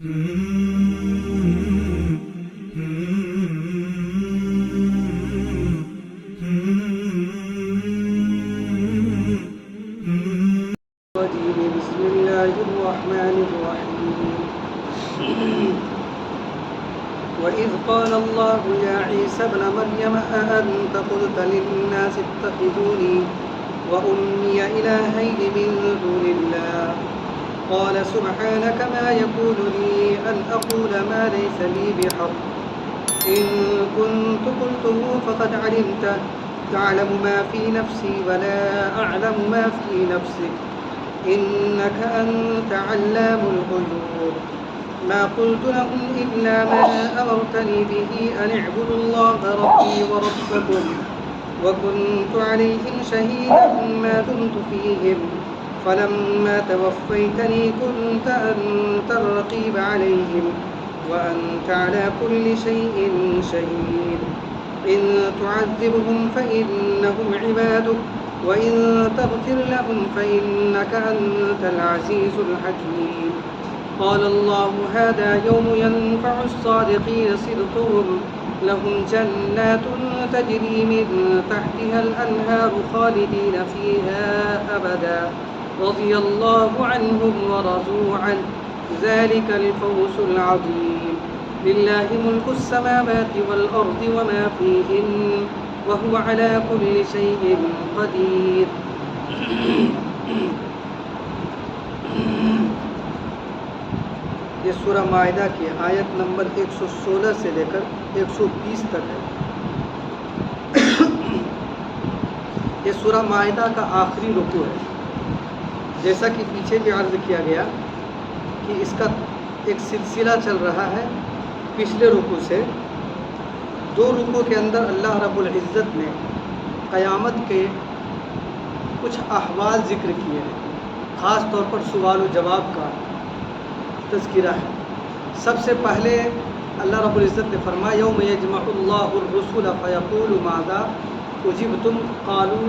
بسم الله الرحمن الرحيم وإذ قال الله يا عيسى ابن مريم أأنت قلت للناس اتخذوني وأمي إلهين من دون الله قال سبحانك ما يكون لي أن أقول ما ليس لي بحق إن كنت قلته فقد علمته تعلم ما في نفسي ولا أعلم ما في نفسك إنك أنت علام الغيوب ما قلت لهم إلا ما أمرتني به أن اعبدوا الله ربي وربكم وكنت عليهم شهيدا ما دمت فيهم فلما توفيتني كنت أنت الرقيب عليهم وأنت على كل شيء شهيد إن تعذبهم فإنهم عبادك وإن تغفر لهم فإنك أنت العزيز الحكيم قال الله هذا يوم ينفع الصادقين صدقهم لهم جنات تجري من تحتها الأنهار خالدين فيها أبدا رضي الله عنهم ورضوا عنه ذلك الفوز العظيم لله ملك السماوات والأرض وما فيهن وهو على كل شيء قدير یہ سورہ مائدہ کی آیت نمبر 116 سے لے کر 120 تک ہے۔ یہ سورہ مائدہ کا آخری رکوع ہے۔ جیسا کہ پیچھے بھی عرض کیا گیا کہ اس کا ایک سلسلہ چل رہا ہے پچھلے رکوع سے۔ دو رکوع کے اندر اللہ رب العزت نے قیامت کے کچھ احوال ذکر کیے ہیں، خاص طور پر سوال و جواب کا تذکرہ ہے۔ سب سے پہلے اللہ رب العزت نے فرمایا یوم یجمع اللہ الرسل فیقول ماذا اجبتم قالوا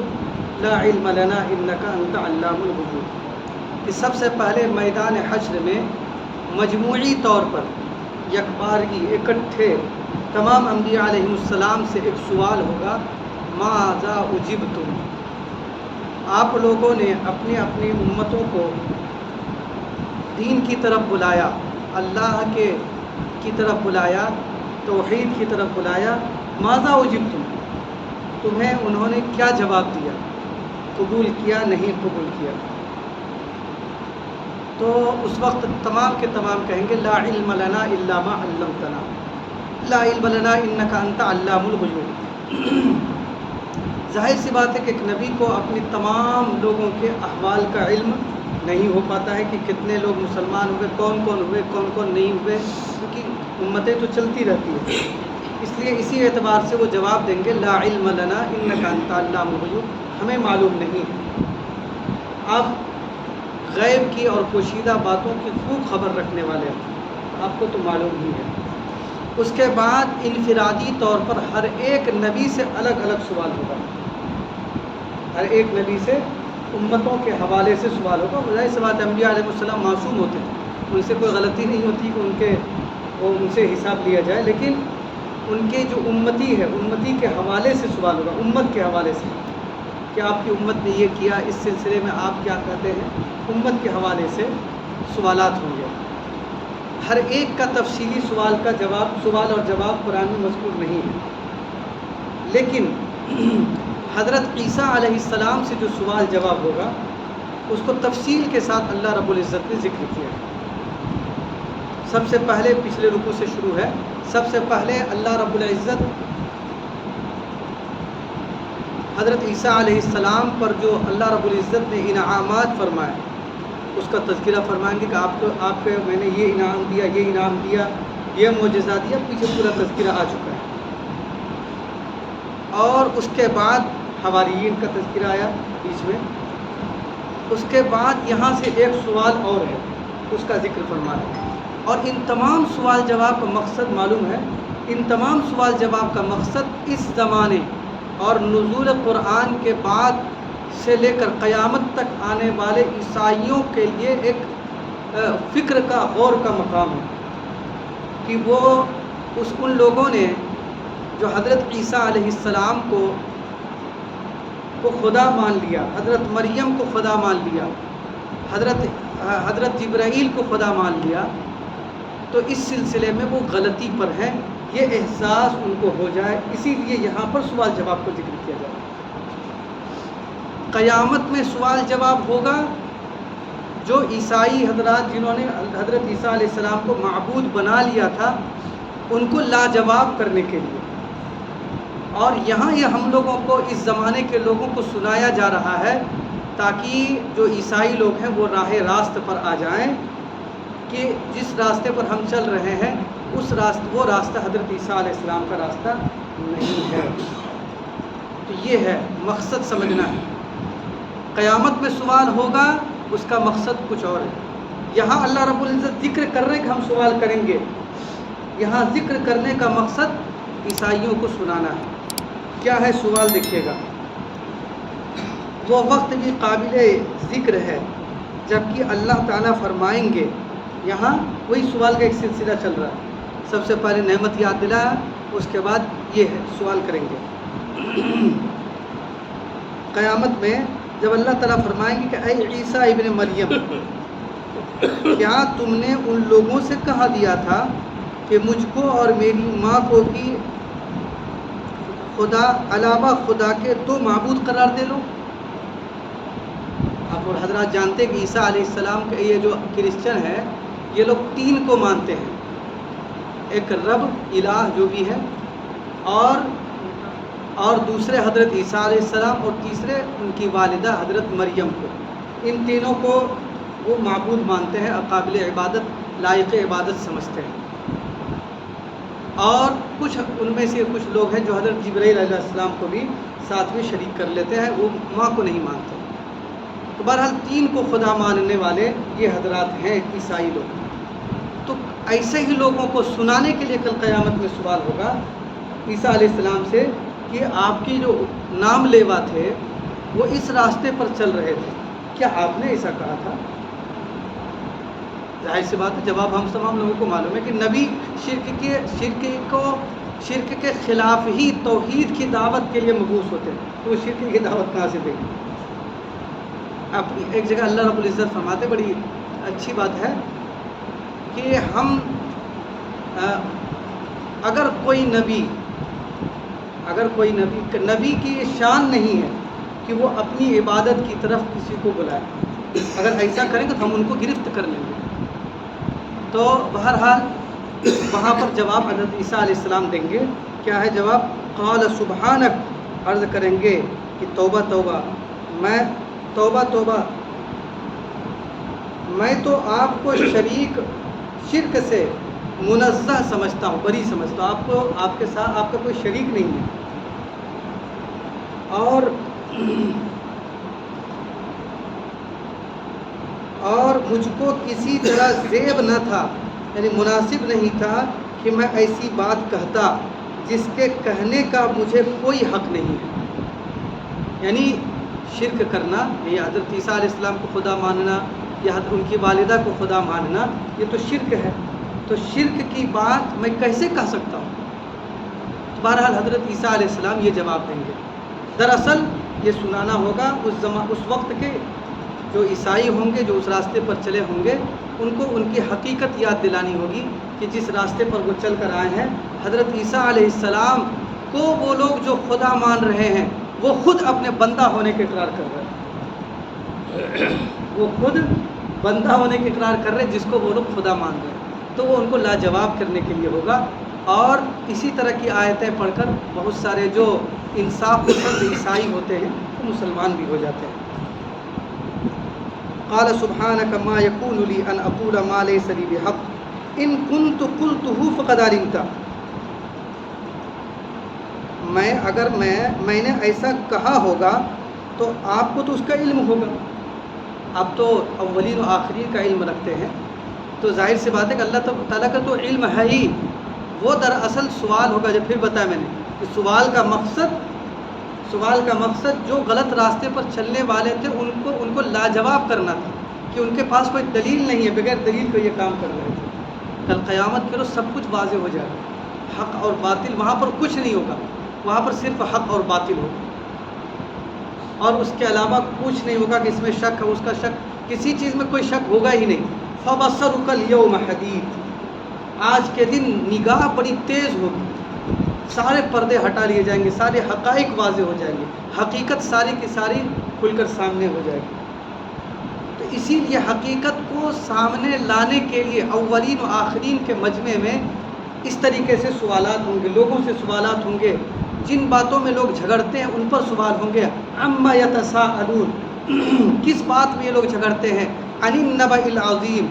لا علم لنا انک انت علام الغیوب، کہ سب سے پہلے میدان حشر میں مجموعی طور پر یکبارگی اکٹھے تمام انبیاء علیہ السلام سے ایک سوال ہوگا ماذا اجبتم، آپ لوگوں نے اپنی اپنی امتوں کو دین کی طرف بلایا، اللہ کی طرف بلایا، توحید کی طرف بلایا، ماذا اجبتم، تمہیں انہوں نے کیا جواب دیا، قبول کیا نہیں قبول کیا؟ تو اس وقت تمام کے تمام کہیں گے لا علم لنا الا ما علمتنا لا علم لنا انک انت علام الغیوب۔ ظاہر سی بات ہے کہ ایک نبی کو اپنی تمام لوگوں کے احوال کا علم نہیں ہو پاتا ہے کہ کتنے لوگ مسلمان ہوئے، کون کون ہوئے، کون کون نہیں ہوئے، کیونکہ امتیں تو چلتی رہتی ہیں۔ اس لیے اسی اعتبار سے وہ جواب دیں گے لا علم لنا انک انت علام الغیوب، ہمیں معلوم نہیں ہے۔ آپ غیب کی اور پوشیدہ باتوں کی خوب خبر رکھنے والے ہیں، آپ کو تو معلوم ہی ہے۔ اس کے بعد انفرادی طور پر ہر ایک نبی سے الگ الگ سوال ہوگا، ہر ایک نبی سے امتوں کے حوالے سے سوال ہوگا۔ ظاہر سی بات ہے انبیاء علیہ السلام معصوم ہوتے ہیں، ان سے کوئی غلطی نہیں ہوتی کہ ان سے حساب لیا جائے، لیکن ان کے جو امتی ہے، امتی کے حوالے سے سوال ہوگا، امت کے حوالے سے کہ آپ کی امت نے یہ کیا، اس سلسلے میں آپ کیا کہتے ہیں، امت کے حوالے سے سوالات ہوں گے۔ ہر ایک کا تفصیلی سوال اور جواب قرآن میں مذکور نہیں ہے، لیکن حضرت عیسیٰ علیہ السلام سے جو سوال جواب ہوگا اس کو تفصیل کے ساتھ اللہ رب العزت نے ذکر کیا ہے۔ سب سے پہلے پچھلے رکوع سے شروع ہے، سب سے پہلے اللہ رب العزت حضرت عیسیٰ علیہ السلام پر جو اللہ رب العزت نے انعامات فرمائے اس کا تذکرہ فرمائیں گے کہ آپ کو میں نے یہ انعام دیا، یہ انعام دیا، یہ معجزہ دیا، پیچھے پورا تذکرہ آ چکا ہے۔ اور اس کے بعد حواریین کا تذکرہ آیا بیچ میں، اس کے بعد یہاں سے ایک سوال اور ہے اس کا ذکر فرمایا۔ اور ان تمام سوال جواب کا مقصد معلوم ہے، ان تمام سوال جواب کا مقصد اس زمانے اور نزول قرآن کے بعد سے لے کر قیامت تک آنے والے عیسائیوں کے لیے ایک فکر کا غور کا مقام ہے، کہ وہ ان لوگوں نے جو حضرت عیسیٰ علیہ السلام کو خدا مان لیا، حضرت مریم کو خدا مان لیا، حضرت جبرائیل کو خدا مان لیا، تو اس سلسلے میں وہ غلطی پر ہیں، یہ احساس ان کو ہو جائے، اسی لیے یہاں پر سوال جواب کو ذکر کیا جائے۔ قیامت میں سوال جواب ہوگا جو عیسائی حضرات جنہوں نے حضرت عیسیٰ علیہ السلام کو معبود بنا لیا تھا، ان کو لاجواب کرنے کے لیے، اور یہاں یہ ہم لوگوں کو، اس زمانے کے لوگوں کو سنایا جا رہا ہے تاکہ جو عیسائی لوگ ہیں وہ راہ راست پر آ جائیں کہ جس راستے پر ہم چل رہے ہیں وہ راستہ حضرت عیسیٰ علیہ السلام کا راستہ نہیں ہے۔ تو یہ ہے مقصد، سمجھنا ہے۔ قیامت میں سوال ہوگا، اس کا مقصد کچھ اور ہے۔ یہاں اللہ رب العزت ذکر کر رہے کہ ہم سوال کریں گے، یہاں ذکر کرنے کا مقصد عیسائیوں کو سنانا ہے۔ کیا ہے سوال؟ دیکھیے گا، وہ وقت بھی قابل ذکر ہے جبکہ اللہ تعالیٰ فرمائیں گے، یہاں وہی سوال کا ایک سلسلہ چل رہا ہے۔ سب سے پہلے نعمت یاد دلایا، اس کے بعد یہ ہے سوال کریں گے۔ قیامت میں جب اللہ تعالیٰ فرمائیں گے کہ اے عیسیٰ ابن مریم، کیا تم نے ان لوگوں سے کہا دیا تھا کہ مجھ کو اور میری ماں کو بھی خدا علاوہ خدا کے دو معبود قرار دے لو؟ آپ اور حضرات جانتے ہیں کہ عیسیٰ علیہ السلام کے یہ جو کرسچن ہے، یہ لوگ تین کو مانتے ہیں، ایک رب الہ جو بھی ہے، اور دوسرے حضرت عیسیٰ علیہ السلام، اور تیسرے ان کی والدہ حضرت مریم کو۔ ان تینوں کو وہ معبود مانتے ہیں، قابل عبادت، لائق عبادت سمجھتے ہیں۔ اور کچھ ان میں سے کچھ لوگ ہیں جو حضرت جبرائیل علیہ السلام کو بھی ساتھ میں شریک کر لیتے ہیں، وہ ماں کو نہیں مانتے۔ تو بہرحال تین کو خدا ماننے والے یہ حضرات ہیں عیسائی لوگ۔ تو ایسے ہی لوگوں کو سنانے کے لیے کل قیامت میں سوال ہوگا عیسیٰ علیہ السلام سے کہ آپ کی جو نام لیوا تھے وہ اس راستے پر چل رہے تھے، کیا آپ نے ایسا کہا تھا؟ ظاہر سی بات ہے، جواب ہم تمام لوگوں کو معلوم ہے کہ نبی شرک کے خلاف ہی توحید کی دعوت کے لیے مبعوث ہوتے ہیں، تو وہ شرک کی دعوت کہاں سے دیں گے؟ اب ایک جگہ اللہ رب العزت فرماتے، بڑی اچھی بات ہے کہ ہم اگر کوئی نبی کی شان نہیں ہے کہ وہ اپنی عبادت کی طرف کسی کو بلائے، اگر ایسا کریں گے تو ہم ان کو گرفت کر لیں گے۔ تو بہرحال وہاں پر جواب حضرت عیسیٰ علیہ السلام دیں گے۔ کیا ہے جواب؟ قال سبحانک، عرض کریں گے کہ توبہ توبہ، میں تو آپ کو شرک سے منزہ سمجھتا ہوں، بری سمجھتا ہوں، آپ کے ساتھ آپ کا کوئی شریک نہیں ہے، اور مجھ کو کسی طرح زیب نہ تھا، یعنی مناسب نہیں تھا کہ میں ایسی بات کہتا جس کے کہنے کا مجھے کوئی حق نہیں ہے۔ یعنی شرک کرنا، یہ حضرت عیسیٰ علیہ السلام کو خدا ماننا یا ان کی والدہ کو خدا ماننا، یہ تو شرک ہے، تو شرک کی بات میں کیسے کہہ سکتا ہوں؟ تو بہرحال حضرت عیسیٰ علیہ السلام یہ جواب دیں گے۔ دراصل یہ سنانا ہوگا اس وقت کے جو عیسائی ہوں گے، جو اس راستے پر چلے ہوں گے، ان کو ان کی حقیقت یاد دلانی ہوگی کہ جس راستے پر وہ چل کر آئے ہیں، حضرت عیسیٰ علیہ السلام کو وہ لوگ جو خدا مان رہے ہیں وہ خود اپنے بندہ ہونے کے اقرار کر رہے ہیں، وہ خود بندہ ہونے کے اقرار کر رہے ہیں جس کو وہ لوگ خدا مان رہے ہیں۔ تو وہ ان کو لاجواب کرنے کے لیے ہوگا، اور اسی طرح کی آیتیں پڑھ کر بہت سارے جو انصاف پسند عیسائی ہوتے ہیں وہ مسلمان بھی ہو جاتے ہیں۔ قال سبحانک ما یکون لی ان اقول ما لیس لی بحق ان کنت قلتہ فقد علمت، میں نے ایسا کہا ہوگا تو آپ کو تو اس کا علم ہوگا، آپ تو اولین و آخرین کا علم رکھتے ہیں، تو ظاہر سی بات ہے کہ اللہ تعالیٰ کا تو علم ہے ہی، وہ دراصل سوال ہوگا۔ جب پھر بتایا میں نے کہ سوال کا مقصد جو غلط راستے پر چلنے والے تھے ان کو لاجواب کرنا تھا کہ ان کے پاس کوئی دلیل نہیں ہے، بغیر دلیل کو یہ کام کر رہے تھے۔ کل قیامت کے روز سب کچھ واضح ہو جائے گا، حق اور باطل، وہاں پر کچھ نہیں ہوگا، وہاں پر صرف حق اور باطل ہوگا، اور اس کے علاوہ کچھ نہیں ہوگا کہ اس میں شک ہے، اس کا شک، کسی چیز میں کوئی شک ہوگا ہی نہیں۔ فَبَصَرُكَ الْيَوْمَ حَدِيدٌ، آج کے دن نگاہ بڑی تیز ہوگی، سارے پردے ہٹا لیے جائیں گے، سارے حقائق واضح ہو جائیں گے، حقیقت ساری کی ساری کھل کر سامنے ہو جائے گی۔ تو اسی لیے حقیقت کو سامنے لانے کے لیے اولین و آخرین کے مجمع میں اس طریقے سے سوالات ہوں گے، لوگوں سے سوالات ہوں گے، جن باتوں میں لوگ جھگڑتے ہیں ان پر سوال ہوں گے۔ عَمَّ يَتَسَاءَلُونَ، کس بات میں یہ لوگ جھگڑتے ہیں؟ عَنِ النَّبَإِ الْعَظِيمِ،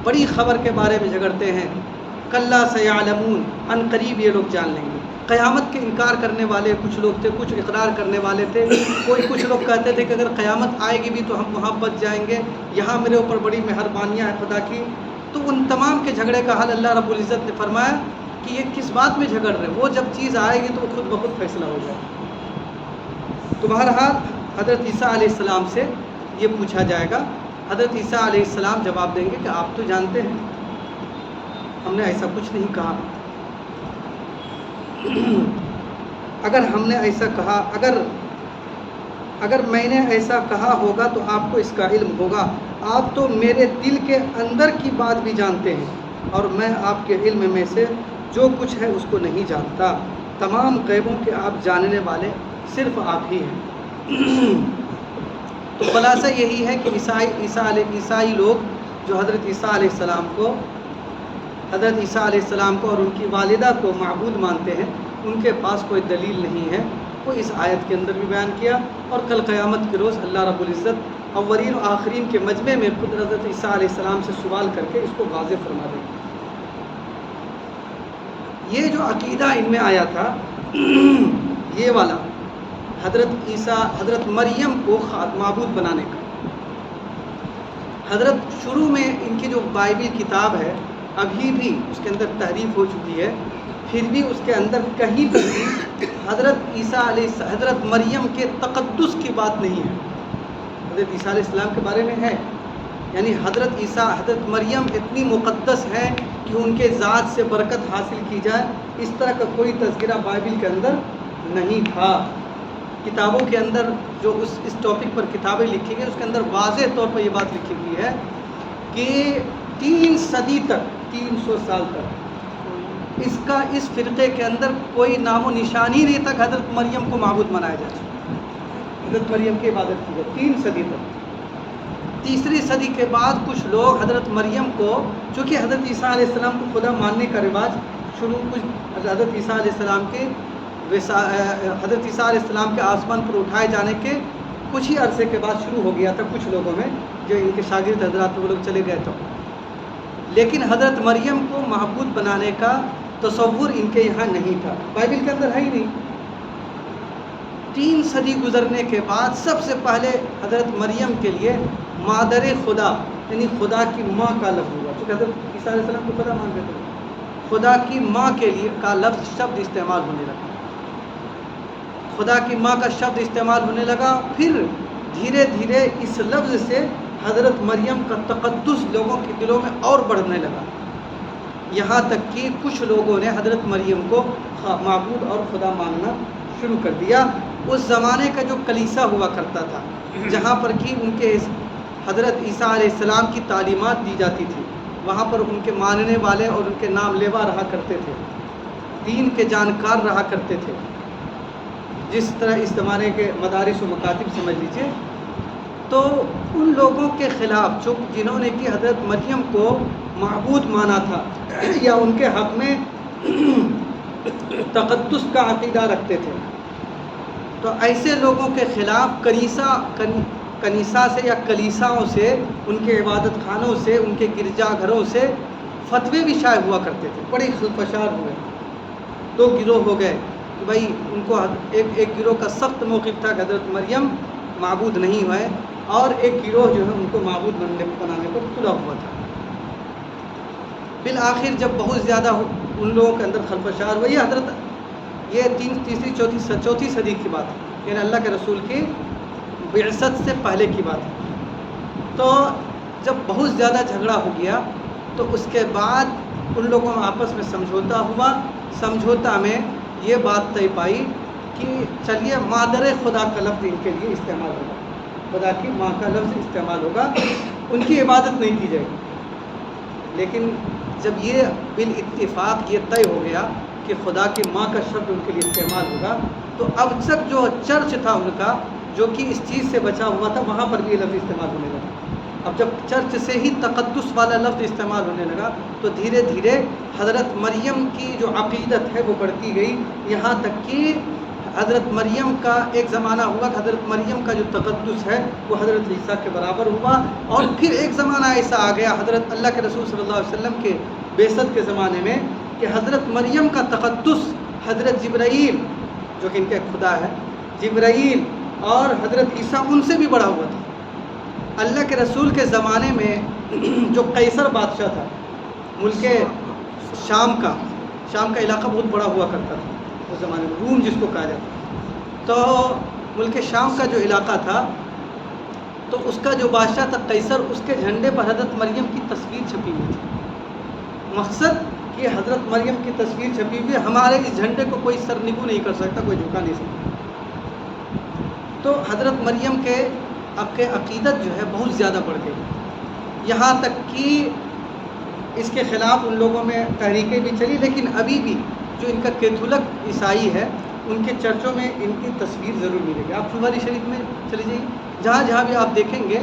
بڑی خبر کے بارے میں جھگڑتے ہیں۔ کَلَّا سَيَعْلَمُونَ، عن قریب یہ لوگ جان لیں گے۔ قیامت کے انکار کرنے والے کچھ لوگ تھے، کچھ اقرار کرنے والے تھے، کچھ لوگ کہتے تھے کہ اگر قیامت آئے گی بھی تو ہم وہاں بچ جائیں گے، یہاں میرے اوپر بڑی مہربانیاں ہیں خدا کی۔ تو ان تمام کے جھگڑے کا حل اللہ رب العزت نے فرمایا کہ یہ کس بات میں جھگڑ رہے ہیں، وہ جب چیز آئے گی تو خود بخود فیصلہ ہو جائے گا۔ تو بہرحال حضرت عیسیٰ علیہ السلام سے یہ پوچھا جائے گا۔ حضرت عیسیٰ علیہ السلام جواب دیں گے کہ آپ تو جانتے ہیں ہم نے ایسا کچھ نہیں کہا، اگر ہم نے ایسا کہا، اگر میں نے ایسا کہا ہوگا تو آپ کو اس کا علم ہوگا، آپ تو میرے دل کے اندر کی بات بھی جانتے ہیں، اور میں آپ کے علم میں سے جو کچھ ہے اس کو نہیں جانتا، تمام غیبوں کے آپ جاننے والے صرف آپ ہی ہیں۔ تو خلاصہ یہی ہے کہ عیسائی لوگ جو حضرت عیسیٰ علیہ السلام کو اور ان کی والدہ کو معبود مانتے ہیں، ان کے پاس کوئی دلیل نہیں ہے، وہ اس آیت کے اندر بھی بیان کیا، اور کل قیامت کے روز اللہ رب العزت اولین و آخرین کے مجمع میں خود حضرت عیسیٰ علیہ السلام سے سوال کر کے اس کو واضح فرما دیں گے۔ یہ جو عقیدہ ان میں آیا تھا یہ والا حضرت مریم کو معبود بنانے کا، حضرت شروع میں ان کی جو بائبل کتاب ہے ابھی بھی اس کے اندر تحریف ہو چکی ہے، پھر بھی اس کے اندر کہیں پر بھی حضرت مریم کے تقدس کی بات نہیں ہے۔ حضرت عیسیٰ علیہ السلام کے بارے میں ہے، یعنی حضرت مریم اتنی مقدس ہے کہ ان کے ذات سے برکت حاصل کی جائے، اس طرح کا کوئی تذکرہ بائبل کے اندر نہیں تھا۔ کتابوں کے اندر جو اس ٹاپک پر کتابیں لکھی گئی اس کے اندر واضح طور پر یہ بات لکھی گئی ہے کہ 3 صدی تک، 300 سال تک اس فرقے کے اندر کوئی نام و نشانی نہیں تھا کہ حضرت مریم کو معبود منایا جائے، حضرت مریم کی عبادت کی جائے، 3 صدی تک۔ تیسری صدی کے بعد کچھ لوگ حضرت مریم کو، چونکہ حضرت عیسیٰ علیہ السلام کو خدا ماننے کا رواج حضرت عیسیٰ علیہ السلام کے آسمان پر اٹھائے جانے کے کچھ ہی عرصے کے بعد شروع ہو گیا تھا کچھ لوگوں میں، جو ان کے شاگرد حضرات وہ لوگ چلے گئے تو، لیکن حضرت مریم کو معبود بنانے کا تصور ان کے یہاں نہیں تھا، بائبل کے اندر ہے ہی نہیں۔ 3 صدی گزرنے کے بعد سب سے پہلے حضرت مریم کے لیے مادر خدا، یعنی خدا کی ماں کا لفظ ہوا، کیونکہ حضرت عیسیٰ علیہ السلام کو خدا مانتے تھے، خدا کی ماں کے لیے کا لفظ شبد استعمال ہونے لگا، خدا کی ماں کا شبد استعمال ہونے لگا، پھر دھیرے دھیرے اس لفظ سے حضرت مریم کا تقدس لوگوں کے دلوں میں اور بڑھنے لگا، یہاں تک کہ کچھ لوگوں نے حضرت مریم کو معبود اور خدا ماننا شروع کر دیا۔ اس زمانے کا جو کلیسا ہوا کرتا تھا، جہاں پر کہ ان کے حضرت عیسیٰ علیہ السلام کی تعلیمات دی جاتی تھی، وہاں پر ان کے ماننے والے اور ان کے نام لیوا رہا کرتے تھے، دین کے جانکار رہا کرتے تھے، جس طرح اس زمانے کے مدارس و مکاتب سمجھ لیجئے۔ تو ان لوگوں کے خلاف جنہوں نے کہ حضرت مریم کو معبود مانا تھا یا ان کے حق میں تقدس کا عقیدہ رکھتے تھے، تو ایسے لوگوں کے خلاف کنیسا سے یا کلیساؤں سے، ان کے عبادت خانوں سے، ان کے گرجا گھروں سے فتوے بھی شائع ہوا کرتے تھے، بڑے خلفشار ہوئے، 2 گروہ ہو گئے کہ بھائی ان کو ایک گروہ کا سخت موقف تھا کہ حضرت مریم معبود نہیں ہوئے، اور ایک گروہ جو ہے ان کو معبود بنانے پر تلا ہوا تھا۔ بالآخر جب بہت زیادہ ان لوگوں کے اندر خلفشار ہوئی، یہ تیسری چوتھی صدی کی بات ہے، یعنی اللہ کے رسول کی بعثت سے پہلے کی بات ہے۔ تو جب بہت زیادہ جھگڑا ہو گیا تو اس کے بعد ان لوگوں میں آپس میں سمجھوتا ہوا، سمجھوتا میں یہ بات طے پائی کہ چلیے مادر خدا کا لفظ ان کے لیے استعمال ہوگا، خدا کی ماں کا لفظ استعمال ہوگا، ان کی عبادت نہیں کی جائے گی۔ لیکن جب یہ بالاتفاق یہ طے ہو گیا کہ خدا کی ماں کا شبد ان کے لیے استعمال ہوگا، تو اب تک جو چرچ تھا ان کا، جو کہ اس چیز سے بچا ہوا تھا، وہاں پر بھی یہ لفظ استعمال ہونے لگا۔ اب جب چرچ سے ہی تقدس والا لفظ استعمال ہونے لگا تو دھیرے دھیرے حضرت مریم کی جو عقیدت ہے وہ بڑھتی گئی، یہاں تک کہ حضرت مریم کا ایک زمانہ ہوا کہ حضرت مریم کا جو تقدس ہے وہ حضرت عیسیٰ کے برابر ہوا، اور پھر ایک زمانہ ایسا آ گیا حضرت اللہ کے رسول صلی اللہ علیہ وسلم کے بعثت کے زمانے میں کہ حضرت مریم کا تقدس حضرت جبرائیل جو کہ ان کا خدا ہے، جبرائیل اور حضرت عیسیٰ ان سے بھی بڑا ہوا تھا۔ اللہ کے رسول کے زمانے میں جو قیصر بادشاہ تھا ملک شام کا علاقہ بہت بڑا ہوا کرتا تھا اس زمانے میں، روم جس کو کہا جاتا، تو ملک شام کا جو علاقہ تھا تو اس کا جو بادشاہ تھا قیصر، اس کے جھنڈے پر حضرت مریم کی تصویر چھپی ہوئی تھی۔ مقصد کہ حضرت مریم کی تصویر چھپی ہوئی، ہمارے اس جھنڈے کو کوئی سرنگو نہیں کر سکتا، کوئی جھکا نہیں سکتا۔ تو حضرت مریم کے عقیدت جو ہے بہت زیادہ بڑھ گئی، یہاں تک کہ اس کے خلاف ان لوگوں میں تحریکیں بھی چلی، لیکن ابھی بھی جو ان کا کیتھولک عیسائی ہے ان کے چرچوں میں ان کی تصویر ضرور ملے گی۔ آپ فلواری شریف میں چلی جائیے، جہاں جہاں بھی آپ دیکھیں گے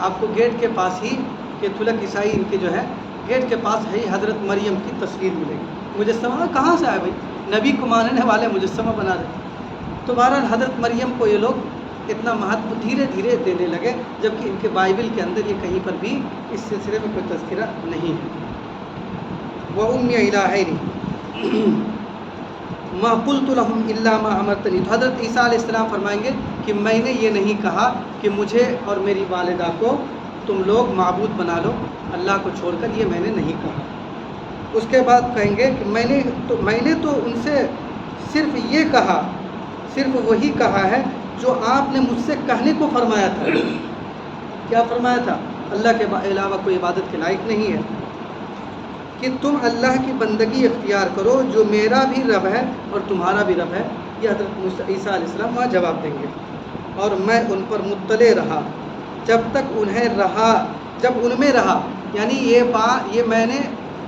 آپ کو گیٹ کے پاس ہی کیتھولک عیسائی ان کے جو ہے گیٹ کے پاس ہے حضرت مریم کی تصویر ملے گی۔ مجسمہ کہاں سے آیا بھائی؟ نبی کو ماننے والے مجسمہ بنا رہے۔ تو بہرحال حضرت مریم کو یہ لوگ اتنا مہتو دھیرے دھیرے دینے لگے، جبکہ ان کے بائبل کے اندر یہ کہیں پر بھی اس سلسلے میں کوئی تذکرہ نہیں ہے۔ وَأُمِّ إِلَٰهَيْنِ مَا قُلْتُ لَهُمْ إِلَّا مَا أَمَرْتَنِي، تو حضرت عیسیٰ علیہ السلام فرمائیں گے کہ میں نے یہ نہیں کہا کہ مجھے اور میری والدہ کو تم لوگ معبود بنا لو اللہ کو چھوڑ کر، یہ میں نے نہیں کہا۔ اس کے بعد کہیں گے کہ میں نے تو ان سے صرف یہ کہا، صرف وہی کہا ہے جو آپ نے مجھ سے کہنے کو فرمایا تھا۔ کیا فرمایا تھا؟ اللہ کے علاوہ کوئی عبادت کے لائق نہیں ہے، کہ تم اللہ کی بندگی اختیار کرو جو میرا بھی رب ہے اور تمہارا بھی رب ہے۔ یہ حضرت عیسیٰ علیہ السلام وہاں جواب دیں گے۔ اور میں ان پر مطلع رہا جب تک جب ان میں رہا، یعنی یہ میں نے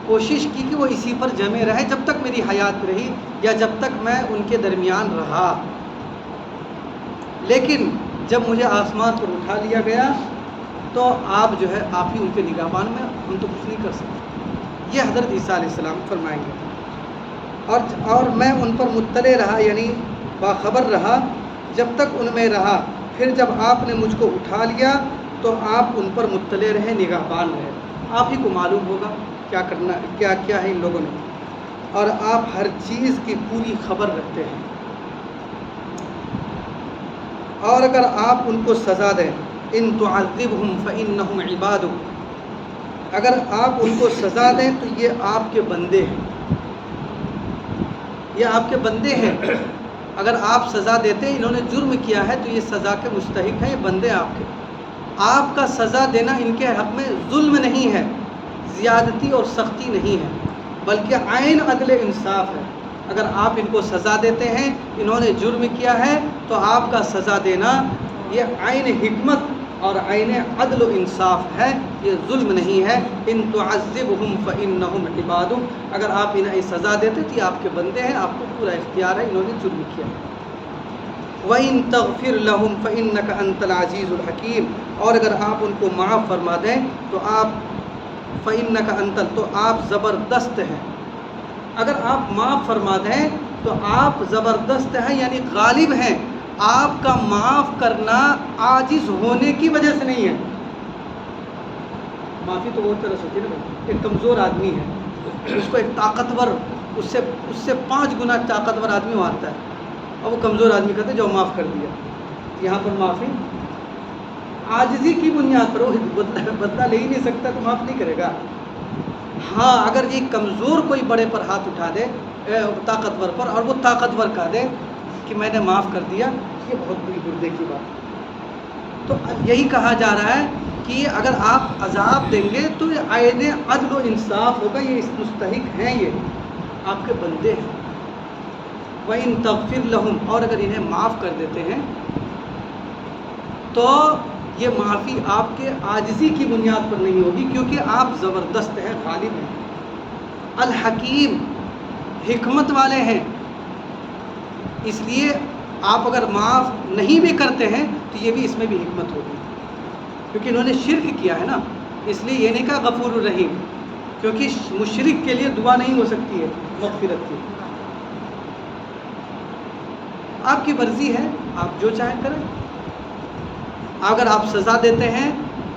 کوشش کی کہ وہ اسی پر جمے رہے جب تک میری حیات رہی یا جب تک میں ان کے درمیان رہا، لیکن جب مجھے آسمان پر اٹھا لیا گیا تو آپ جو ہے آپ ہی ان کے نگہبان میں، ہم تو کچھ نہیں کر سکتے۔ یہ حضرت عیسیٰ علیہ السلام فرمائیں گے۔ اور میں ان پر مطلع رہا یعنی باخبر رہا جب تک ان میں رہا، پھر جب آپ نے مجھ کو اٹھا لیا تو آپ ان پر مطلع رہے، نگہبان رہے، آپ ہی کو معلوم ہوگا کیا کرنا، کیا کیا ہے ان لوگوں نے، اور آپ ہر چیز کی پوری خبر رکھتے ہیں۔ اور اگر آپ ان کو سزا دیں، ان تعذبہم فإنہم عبادک، اگر آپ ان کو سزا دیں تو یہ آپ کے بندے ہیں، یہ آپ کے بندے ہیں۔ اگر آپ سزا دیتے، انہوں نے جرم کیا ہے تو یہ سزا کے مستحق ہیں، یہ بندے آپ کے۔ آپ کا سزا دینا ان کے حق میں ظلم نہیں ہے، زیادتی اور سختی نہیں ہے، بلکہ عین عدل انصاف ہے۔ اگر آپ ان کو سزا دیتے ہیں، انہوں نے جرم کیا ہے تو آپ کا سزا دینا یہ عین حکمت اور عین عدل و انصاف ہے، یہ ظلم نہیں ہے۔ ان تعذبہم فإنہم عبادک، اگر آپ انہیں سزا دیتے تو یہ آپ کے بندے ہیں، آپ کو پورا اختیار ہے، انہوں نے جرم کیا۔ وَإِن تَغْفِرْ لَهُمْ فَإِنَّكَ أَنْتَ الْعَزِيزُ الْحَكِيمُ، اور اگر آپ ان کو معاف فرما دیں تو فَإِنَّكَ أَنْتَ، تو آپ زبردست ہیں۔ اگر آپ معاف فرما دیں تو آپ زبردست ہیں، یعنی غالب ہیں۔ آپ کا معاف کرنا عاجز ہونے کی وجہ سے نہیں ہے۔ معافی تو بہت طرح سے ہوتی ہے نا، ایک کمزور آدمی ہے، اس کو ایک طاقتور، اس سے 5 گنا طاقتور آدمی مارتا ہے، اور وہ کمزور آدمی کہتے ہیں جو معاف کر دیا۔ یہاں پر معافی عاجزی کی بنیاد پر، وہ بدلہ لے ہی نہیں سکتا تو معاف نہیں کرے گا۔ ہاں اگر یہ کمزور کوئی بڑے پر ہاتھ اٹھا دے، طاقتور پر، اور وہ طاقتور کہہ دے کہ میں نے معاف کر دیا، یہ بہت بڑی گردے کی بات۔ تو یہی کہا جا رہا ہے کہ یہ اگر آپ عذاب دیں گے تو یہ عین عدل و انصاف ہوگا، یہ اس مستحق ہیں، یہ آپ کے بندے ہیں۔ وَإِن تَغْفِرْ لَهُمْ، اور اگر انہیں معاف کر دیتے ہیں تو یہ معافی آپ کے عاجزی کی بنیاد پر نہیں ہوگی، کیونکہ آپ زبردست ہیں، غالب ہیں، الحکیم، حکمت والے ہیں۔ اس لیے آپ اگر معاف نہیں بھی کرتے ہیں تو یہ بھی اس میں بھی حکمت ہوگی، کیونکہ انہوں نے شرک کیا ہے نا، اس لیے یہ نہیں کہا غفور الرحیم، کیونکہ مشرک کے لیے دعا نہیں ہو سکتی ہے مغفرت کی۔ آپ کی مرضی ہے، آپ جو چاہیں کریں۔ اگر آپ سزا دیتے ہیں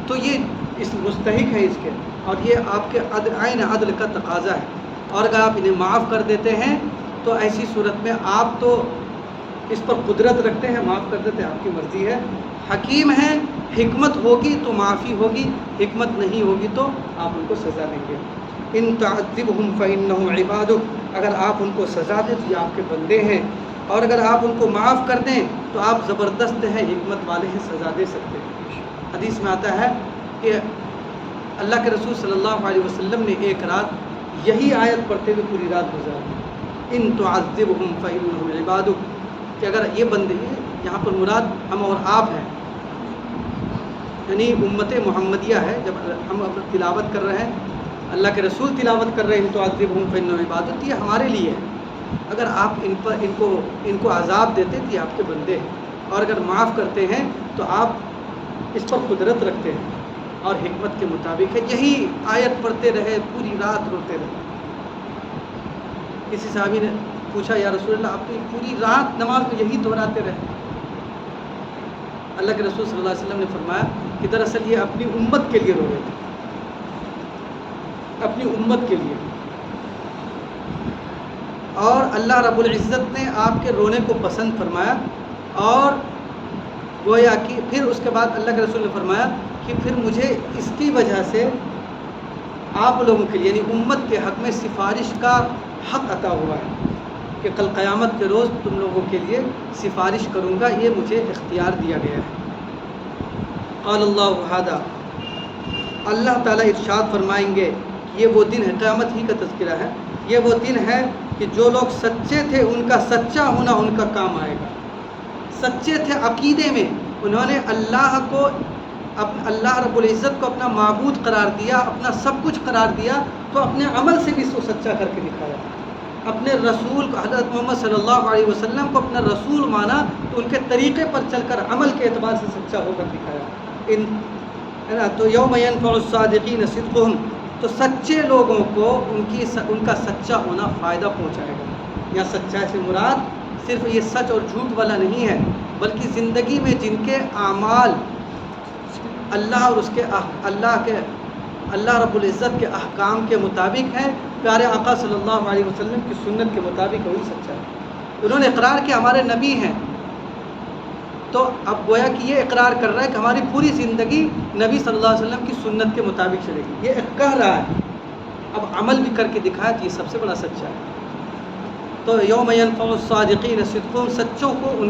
تو یہ اس مستحق ہے اس کے، اور یہ آپ کے عین عدل کا تقاضا ہے، اور اگر آپ انہیں معاف کر دیتے ہیں تو ایسی صورت میں آپ تو اس پر قدرت رکھتے ہیں، معاف کر دیتے ہیں، آپ کی مرضی ہے، حکیم ہیں، حکمت ہوگی تو معافی ہوگی، حکمت نہیں ہوگی تو آپ ان کو سزا دیں گے۔ ان تعذبہم فإنہم عبادک، اگر آپ ان کو سزا دیں تو یہ آپ کے بندے ہیں، اور اگر آپ ان کو معاف کر دیں تو آپ زبردست ہیں، حکمت والے ہیں، سزا دے سکتے ہیں۔ حدیث میں آتا ہے کہ اللہ کے رسول صلی اللہ علیہ وسلم نے ایک رات یہی آیت پڑھتے ہوئے پوری رات گزاری، ان تعذبہم فإنہم عبادک، کہ اگر یہ بندے، یہاں پر مراد ہم اور آپ ہیں، یعنی امت محمدیہ ہے، جب ہم تلاوت کر رہے ہیں، اللہ کے رسول تلاوت کر رہے ہیں، ان تعذبہم فإنہم عبادک، یہ ہمارے لیے ہے۔ اگر آپ ان کو عذاب دیتے تو یہ آپ کے بندے ہیں، اور اگر معاف کرتے ہیں تو آپ اس پر قدرت رکھتے ہیں اور حکمت کے مطابق ہے۔ یہی آیت پڑھتے رہے، پوری رات روتے رہے۔ کسی صحابی نے پوچھا، یا رسول اللہ، آپ تو پوری رات نماز میں یہی دہراتے رہے؟ اللہ کے رسول صلی اللہ علیہ وسلم نے فرمایا کہ دراصل یہ اپنی امت کے لیے رو رہے تھے، اپنی امت کے لیے، اور اللہ رب العزت نے آپ کے رونے کو پسند فرمایا، اور گویا کہ پھر اس کے بعد اللہ کے رسول نے فرمایا کہ پھر مجھے اس کی وجہ سے آپ لوگوں کے لیے، یعنی امت کے حق میں سفارش کا حق عطا ہوا ہے، کہ کل قیامت کے روز تم لوگوں کے لیے سفارش کروں گا، یہ مجھے اختیار دیا گیا ہے۔ قال اللہ ھذا، اللہ تعالیٰ ارشاد فرمائیں گے، یہ وہ دن ہے، قیامت ہی کا تذکرہ ہے، یہ وہ دن ہے کہ جو لوگ سچے تھے ان کا سچا ہونا ان کا کام آئے گا۔ سچے تھے عقیدے میں، انہوں نے اللہ رب العزت کو اپنا معبود قرار دیا، اپنا سب کچھ قرار دیا، تو اپنے عمل سے بھی اس کو سچا کر کے دکھایا، اپنے رسول کو، حضرت محمد صلی اللہ علیہ وسلم کو اپنا رسول مانا، تو ان کے طریقے پر چل کر عمل کے اعتبار سے سچا ہو کر دکھایا۔ تو یوم ینفع الصادقین صدقہم، تو سچے لوگوں کو ان کا سچا ہونا فائدہ پہنچائے گا۔ یا سچائی سے مراد صرف یہ سچ اور جھوٹ والا نہیں ہے، بلکہ زندگی میں جن کے اعمال اللہ اور اس کے اللہ رب العزت کے احکام کے مطابق ہیں، پیارے آقا صلی اللہ علیہ وسلم کی سنت کے مطابق، وہی سچا ہے۔ انہوں نے اقرار کیا ہمارے نبی ہیں، تو اب گویا کہ یہ اقرار کر رہا ہے کہ ہماری پوری زندگی نبی صلی اللہ علیہ وسلم کی سنت کے مطابق چلے گی، یہ کہہ رہا ہے، اب عمل بھی کر کے دکھایا کہ یہ سب سے بڑا سچا ہے۔ تو یوم ینفع الصادقین صدقہم، سچوں کو ان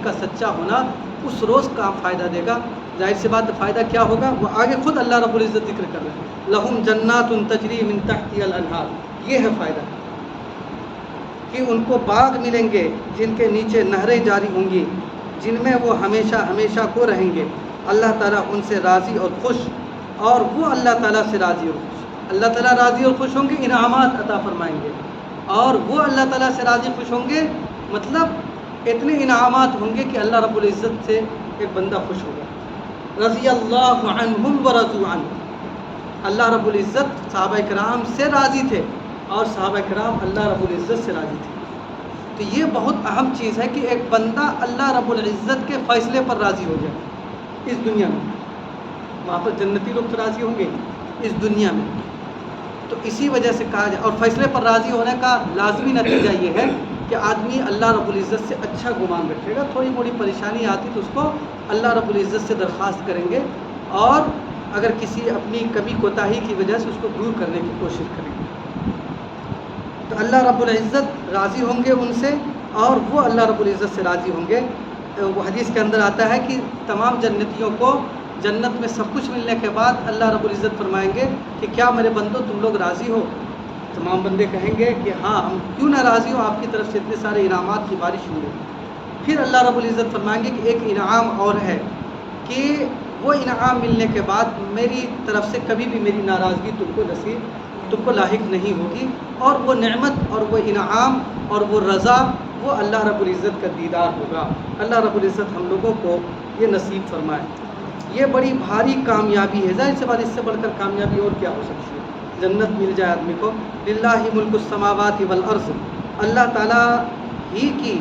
کا سچا ہونا اس روز کا فائدہ دے گا۔ ظاہر سی بات، فائدہ کیا ہوگا وہ آگے خود اللہ رب العزت ذکر کر رہے ہیں، لہم جنات تجری من تحتها الانہار، یہ ہے فائدہ کہ ان کو باغ ملیں گے جن کے نیچے نہریں جاری ہوں گی، جن میں وہ ہمیشہ ہمیشہ کو رہیں گے۔ اللہ تعالیٰ ان سے راضی اور خوش، اور وہ اللہ تعالیٰ سے راضی اور خوش، اللہ تعالیٰ راضی اور خوش ہوں گے، انعامات عطا فرمائیں گے، اور وہ اللہ تعالیٰ سے راضی خوش ہوں گے، مطلب اتنے انعامات ہوں گے کہ اللہ رب العزت سے ایک بندہ خوش ہوگا۔ رضی اللہ عنہم ورضوا عنہ، اللہ رب العزت صحابہ کرام سے راضی تھے، اور صحابہ کرام اللہ رب العزت سے راضی تھے۔ تو یہ بہت اہم چیز ہے کہ ایک بندہ اللہ رب العزت کے فیصلے پر راضی ہو جائے اس دنیا میں، وہاں پر جنتی لوگ تو راضی ہوں گے، اس دنیا میں۔ تو اسی وجہ سے کہا جائے، اور فیصلے پر راضی ہونے کا لازمی نتیجہ یہ ہے کہ آدمی اللہ رب العزت سے اچھا گمان رکھے گا، تھوڑی موڑی پریشانی آتی تو اس کو اللہ رب العزت سے درخواست کریں گے، اور اگر کسی اپنی کمی کوتاہی کی وجہ سے اس کو دور کرنے کی کوشش کریں گے۔ تو اللہ رب العزت راضی ہوں گے ان سے، اور وہ اللہ رب العزت سے راضی ہوں گے۔ وہ حدیث کے اندر آتا ہے کہ تمام جنتیوں کو جنت میں سب کچھ ملنے کے بعد اللہ رب العزت فرمائیں گے کہ کیا میرے بندو تم لوگ راضی ہو؟ تمام بندے کہیں گے کہ ہاں ہم کیوں نہ راضی ہوں، آپ کی طرف سے اتنے سارے انعامات کی بارش ہوئی ہے۔ پھر اللہ رب العزت فرمائیں گے کہ ایک انعام اور ہے کہ وہ انعام ملنے کے بعد میری طرف سے کبھی بھی میری ناراضگی تم کو لاحق نہیں ہوگی، اور وہ نعمت اور وہ انعام اور وہ رضا وہ اللہ رب العزت کا دیدار ہوگا۔ اللہ رب العزت ہم لوگوں کو یہ نصیب فرمائے۔ یہ بڑی بھاری کامیابی ہے، ظاہر سی بات، اس سے بڑھ کر کامیابی اور کیا ہو سکتی ہے؟ جنت مل جائے آدمی کو۔ للہ ملک السماوات والارض، اللہ تعالیٰ ہی کی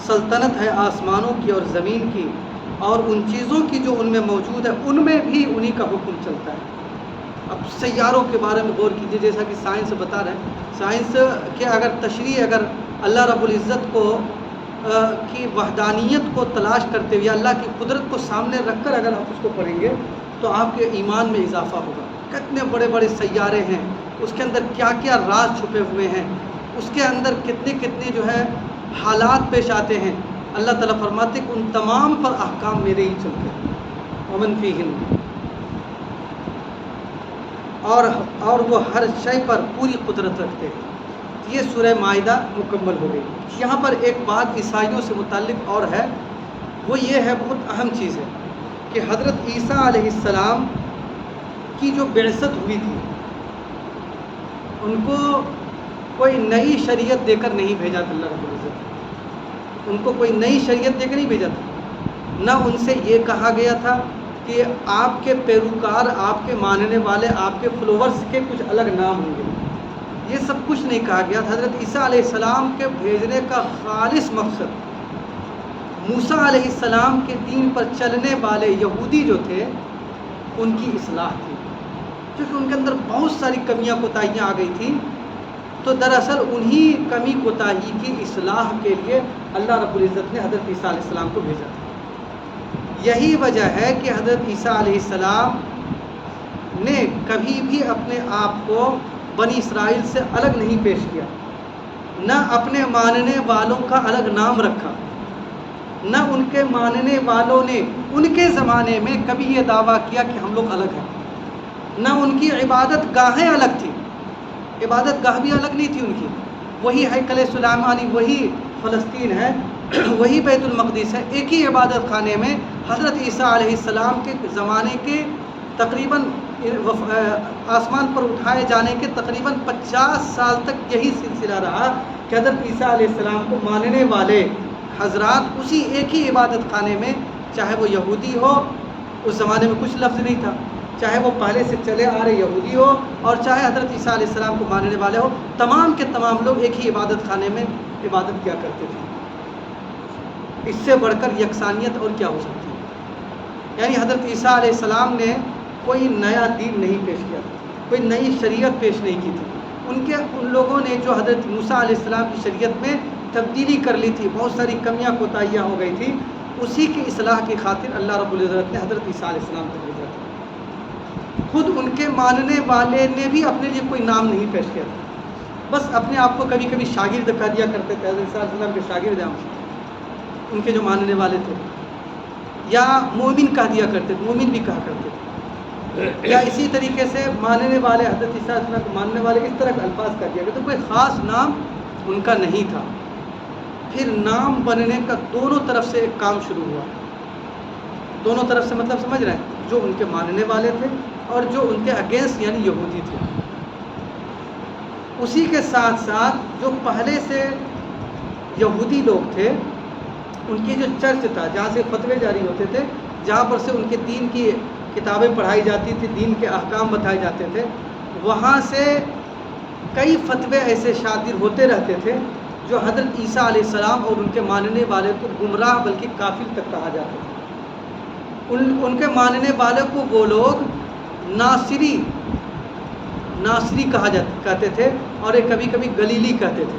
سلطنت ہے آسمانوں کی اور زمین کی، اور ان چیزوں کی جو ان میں موجود ہے ان میں بھی انہی کا حکم چلتا ہے۔ اب سیاروں کے بارے میں غور کیجیے، جیسا کہ سائنس بتا رہے ہیں، سائنس کے اگر تشریح اگر اللہ رب العزت کو کی وحدانیت کو تلاش کرتے ہوئے اللہ کی قدرت کو سامنے رکھ کر اگر آپ اس کو پڑھیں گے تو آپ کے ایمان میں اضافہ ہوگا۔ کتنے بڑے بڑے سیارے ہیں، اس کے اندر کیا کیا راز چھپے ہوئے ہیں، اس کے اندر کتنے جو ہے حالات پیش آتے ہیں۔ اللہ تعالیٰ فرماتے کہ ان تمام پر احکام میرے ہی چلتے ہیں، ومن فیہن، اور وہ ہر شے پر پوری قدرت رکھتے ہیں۔ یہ سورہ مائدہ مکمل ہو گئی۔ یہاں پر ایک بات عیسائیوں سے متعلق اور ہے، وہ یہ ہے، بہت اہم چیز ہے، کہ حضرت عیسیٰ علیہ السلام کی جو بعثت ہوئی تھی، ان کو کوئی نئی شریعت دے کر نہیں بھیجا تھا اللہ رب العزت، ان کو کوئی نئی شریعت دے کر نہیں بھیجا تھا، نہ ان سے یہ کہا گیا تھا کہ آپ کے پیروکار، آپ کے ماننے والے، آپ کے فلوورز کے کچھ الگ نام ہوں گے، یہ سب کچھ نہیں کہا گیا تھا۔ حضرت عیسیٰ علیہ السلام کے بھیجنے کا خالص مقصد موسیٰ علیہ السلام کے دین پر چلنے والے یہودی جو تھے ان کی اصلاح تھی، کیونکہ ان کے اندر بہت ساری کمیاں کوتاہیاں آ گئی تھیں، تو دراصل انہی کمی کوتاہی کی اصلاح کے لیے اللہ رب العزت نے حضرت عیسیٰ علیہ السلام کو بھیجا تھا۔ یہی وجہ ہے کہ حضرت عیسیٰ علیہ السلام نے کبھی بھی اپنے آپ کو بنی اسرائیل سے الگ نہیں پیش کیا، نہ اپنے ماننے والوں کا الگ نام رکھا، نہ ان کے ماننے والوں نے ان کے زمانے میں کبھی یہ دعویٰ کیا کہ ہم لوگ الگ ہیں، نہ ان کی عبادت گاہیں الگ تھیں، عبادت گاہ بھی الگ نہیں تھی ان کی، وہی ہیکل سلیمانی، وہی فلسطین ہے، وہی بیت المقدس ہے، ایک ہی عبادت خانے میں حضرت عیسیٰ علیہ السلام کے زمانے کے تقریباً آسمان پر اٹھائے جانے کے تقریباً 50 سال تک یہی سلسلہ رہا کہ حضرت عیسیٰ علیہ السلام کو ماننے والے حضرات اسی ایک ہی عبادت خانے میں، چاہے وہ یہودی ہو، اس زمانے میں کچھ لفظ نہیں تھا، چاہے وہ پہلے سے چلے آ رہے یہودی ہو، اور چاہے حضرت عیسیٰ علیہ السلام کو ماننے والے ہو، تمام کے تمام لوگ ایک ہی عبادت خانے میں عبادت کیا کرتے تھے۔ اس سے بڑھ کر یکسانیت اور کیا ہو سکتی ہے؟ یعنی حضرت عیسیٰ علیہ السلام نے کوئی نیا دین نہیں پیش کیا، کوئی نئی شریعت پیش نہیں کی تھی، ان لوگوں نے جو حضرت موسیٰ علیہ السلام کی شریعت میں تبدیلی کر لی تھی، بہت ساری کمیاں کوتاہیاں ہو گئی تھی، اسی کی اصلاح کی خاطر اللہ رب العزت نے حضرت عیسیٰ علیہ السلام کو بھیجا تھا۔ خود ان کے ماننے والے نے بھی اپنے لیے کوئی نام نہیں پیش کیا تھا، بس اپنے آپ کو کبھی کبھی شاگرد کہہ دیا کرتے تھے، حضرت عیسیٰ علیہ السلام کے شاگرد ہیں ان کے جو ماننے والے تھے، یا مومن کہہ دیا کرتے تھے، مومن بھی کہا کرتے تھے، یا اسی طریقے سے ماننے والے حضرت عیسیٰ علیہ السلام کو ماننے والے اس طرح کے الفاظ کہہ دیا کرتے، کوئی خاص نام ان کا نہیں تھا۔ پھر نام بننے کا دونوں طرف سے ایک کام شروع ہوا، دونوں طرف سے مطلب سمجھ رہے ہیں، جو ان کے ماننے والے تھے اور جو ان کے اگینسٹ یعنی یہودی تھے، اسی کے ساتھ ساتھ جو پہلے سے یہودی لوگ تھے ان کی جو چرچ تھا، جہاں سے فتوے جاری ہوتے تھے، جہاں پر سے ان کے دین کی کتابیں پڑھائی جاتی تھی، دین کے احکام بتائے جاتے تھے، وہاں سے کئی فتوے ایسے صادر ہوتے رہتے تھے جو حضرت عیسیٰ علیہ السلام اور ان کے ماننے والے کو گمراہ بلکہ کافر تک کہا جاتا تھا۔ ان کے ماننے والے کو وہ لوگ ناصری کہتے تھے، اور ایک کبھی کبھی گلیلی کہتے تھے،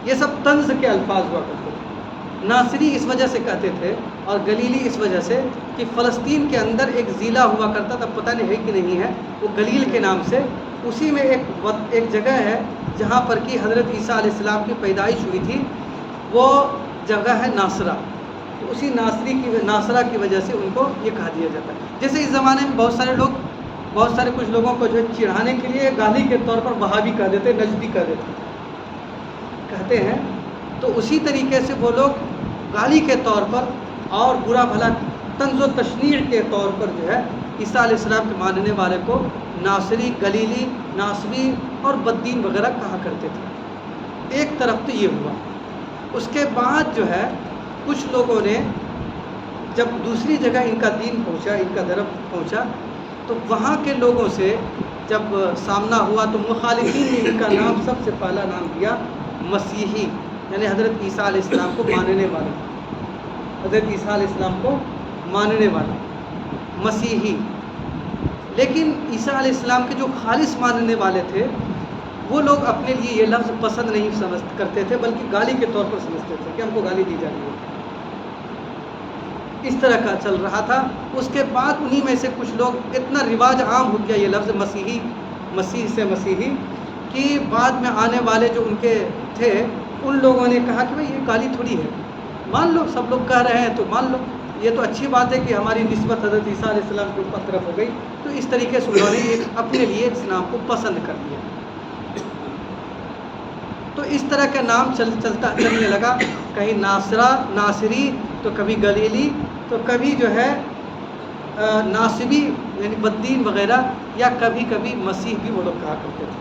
یہ سب طنز کے الفاظ ہوا کرتے تھے۔ ناصری اس وجہ سے کہتے تھے اور گلیلی اس وجہ سے کہ فلسطین کے اندر ایک ضلع ہوا کرتا تھا، پتہ نہیں ہے کہ نہیں ہے، وہ گلیل کے نام سے، اسی میں ایک جگہ ہے جہاں پر کہ حضرت عیسیٰ علیہ السلام کی پیدائش ہوئی تھی، وہ جگہ ہے ناصرہ۔ تو اسی ناصرہ کی وجہ سے ان کو یہ کہا دیا جاتا ہے. جیسے اس زمانے میں بہت سارے کچھ لوگوں کو جو ہے چڑھانے کے لیے گالی کے طور پر وہابی کہہ دیتے, نجدی کہتے ہیں. تو اسی طریقے سے وہ لوگ گالی کے طور پر اور برا بھلا طنز و تشنیع کے طور پر جو ہے عیسیٰ علیہ السلام کے ماننے والے کو ناصری, گلیلی, ناصبی اور بددین وغیرہ کہا کرتے تھے. ایک طرف تو یہ ہوا. اس کے بعد جو ہے کچھ لوگوں نے جب دوسری جگہ ان کا دین پہنچا, ان کا درب پہنچا, تو وہاں کے لوگوں سے جب سامنا ہوا تو مخالفین نے ان کا نام سب سے پہلا نام دیا مسیحی, یعنی حضرت عیسیٰ علیہ السلام کو ماننے والے, حضرت عیسیٰ علیہ السلام کو ماننے والا مسیحی. لیکن عیسیٰ علیہ السلام کے جو خالص ماننے والے تھے وہ لوگ اپنے لیے یہ لفظ پسند نہیں کرتے تھے, بلکہ گالی کے طور پر سمجھتے تھے کہ ہم کو گالی دی جا رہی ہے. اس طرح کا چل رہا تھا. اس کے بعد انہی میں سے کچھ لوگ, اتنا رواج عام ہو گیا یہ لفظ مسیحی, مسیح سے مسیحی, کہ بعد میں آنے والے جو ان کے تھے ان لوگوں نے کہا کہ بھائی یہ گالی تھوڑی ہے, مان لو, سب لوگ کہہ رہے ہیں تو مان لو, یہ تو اچھی بات ہے کہ ہماری نسبت حضرت عیسیٰ علیہ السلام کے اوپر طرف ہو گئی. تو اس طریقے سے انہوں نے اپنے لیے اس نام کو پسند کر لیا. تو اس طرح کا نام چلنے لگا, کہیں ناصری, تو کبھی گلیلی, تو کبھی جو ہے ناصبی یعنی بددین وغیرہ, یا کبھی کبھی مسیح بھی وہ لوگ کہا کرتے تھے.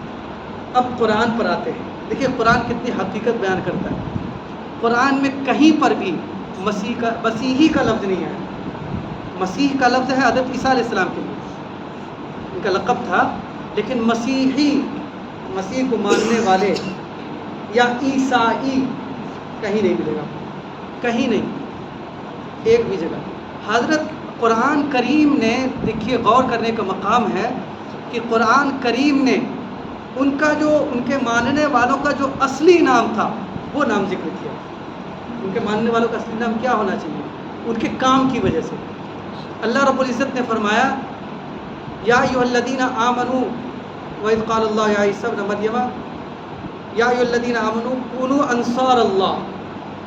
اب قرآن پر آتے ہیں. دیکھیے قرآن کتنی حقیقت بیان کرتا ہے. قرآن میں کہیں پر بھی مسیحی کا لفظ نہیں ہے. مسیح کا لفظ ہے حضرت عیسیٰ علیہ السلام کے لیے, ان کا لقب تھا. لیکن مسیحی, مسیح کو ماننے والے یا عیسائی کہیں نہیں ملے گا, کہیں نہیں, ایک بھی جگہ. حضرت قرآن کریم نے, دیکھیے غور کرنے کا مقام ہے کہ قرآن کریم نے ان کا جو, ان کے ماننے والوں کا جو اصلی نام تھا وہ نام ذکر کیا. ان کے ماننے والوں کا اصلی نام کیا ہونا چاہیے؟ ان کے کام کی وجہ سے. اللہ رب العزت نے فرمایا یا ایھا الذین آمنوا وَإِذْ قَالَ اللَّهُ يَا عِیسَىٰ ابْنَ مَرْیَمَ یا ایھا الذین آمنوا کونوا انصار اللہ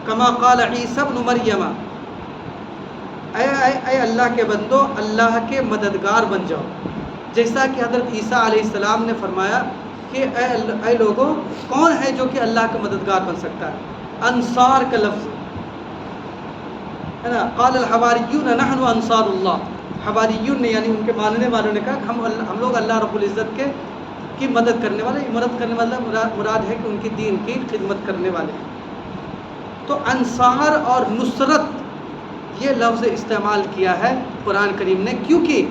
کما قال عیسیٰ ابن مریم, اے اللہ کے بندو اللہ کے مددگار بن جاؤ, جیسا کہ حضرت عیسیٰ علیہ السلام نے فرمایا کہ اے لوگوں, کون ہے جو کہ اللہ کا مددگار بن سکتا ہے؟ انصار کا لفظ ہے نا. قال الحواریون نحن انصار اللہ, حواریون نے یعنی ان کے ماننے والوں نے کہا کہ ہم لوگ اللہ رب العزت کی مدد کرنے والے. مدد کرنے والا مراد ہے کہ ان کی دین کی خدمت کرنے والے. تو انصار اور نصرت یہ لفظ استعمال کیا ہے قرآن کریم نے, کیونکہ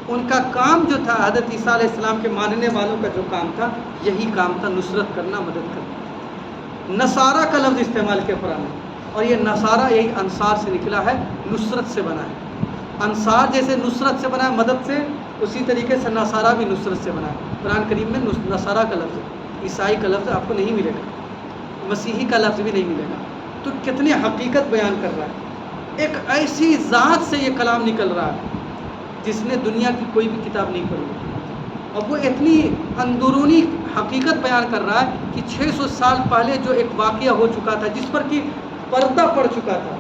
ان کا کام جو تھا, حضرت عیسیٰ علیہ السلام کے ماننے والوں کا جو کام تھا, یہی کام تھا نصرت کرنا, مدد کرنا. نصارہ کا لفظ استعمال کیا قرآن نے, اور یہ نصارہ یہی انصار سے نکلا ہے, نصرت سے بنا ہے. انصار جیسے نصرت سے بنا ہے, مدد سے, اسی طریقے سے نصارہ بھی نصرت سے بنا ہے. قرآن کریم میں نصارہ کا لفظ, عیسائی کا لفظ آپ کو نہیں ملے گا, مسیحی کا لفظ بھی نہیں ملے گا. تو کتنی حقیقت بیان کر رہا ہے. ایک ایسی ذات سے یہ کلام نکل رہا ہے جس نے دنیا کی کوئی بھی کتاب نہیں پڑھی, اور وہ اتنی اندرونی حقیقت بیان کر رہا ہے کہ 600 سال پہلے جو ایک واقعہ ہو چکا تھا, جس پر کہ پردہ پڑ چکا تھا,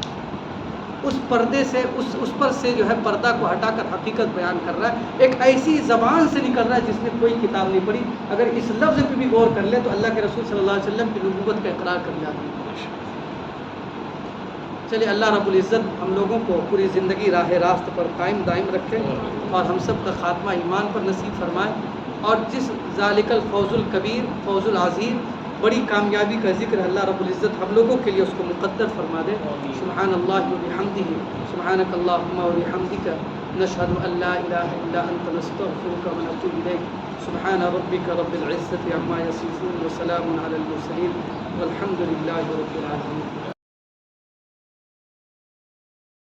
اس پردے سے اس پر سے جو ہے پردہ کو ہٹا کر حقیقت بیان کر رہا ہے. ایک ایسی زبان سے نکل رہا ہے جس نے کوئی کتاب نہیں پڑھی. اگر اس لفظ پہ بھی غور کر لے تو اللہ کے رسول صلی اللہ علیہ وسلم کی نبوت کا اقرار کر جاتا ہے. چلیے اللہ رب العزت ہم لوگوں کو پوری زندگی راہ راست پر قائم دائم رکھے, اور ہم سب کا خاتمہ ایمان پر نصیب فرمائے. اور جس ذالک الفوز الکبیر, فوز العظیم, بڑی کامیابی کا ذکر اللہ رب العزت ہم لوگوں کے لیے اس کو مقدر فرما دے. سبحان اللہ و بحمدہ, سبحانک اللہم و بحمدک, نشہد ان لا الہ الا انت, نستغفرک و نتوب الیک. سبحان ربک رب العزت عما یصفون, وسلام علی المرسلین, والحمد للہ رب العالمین.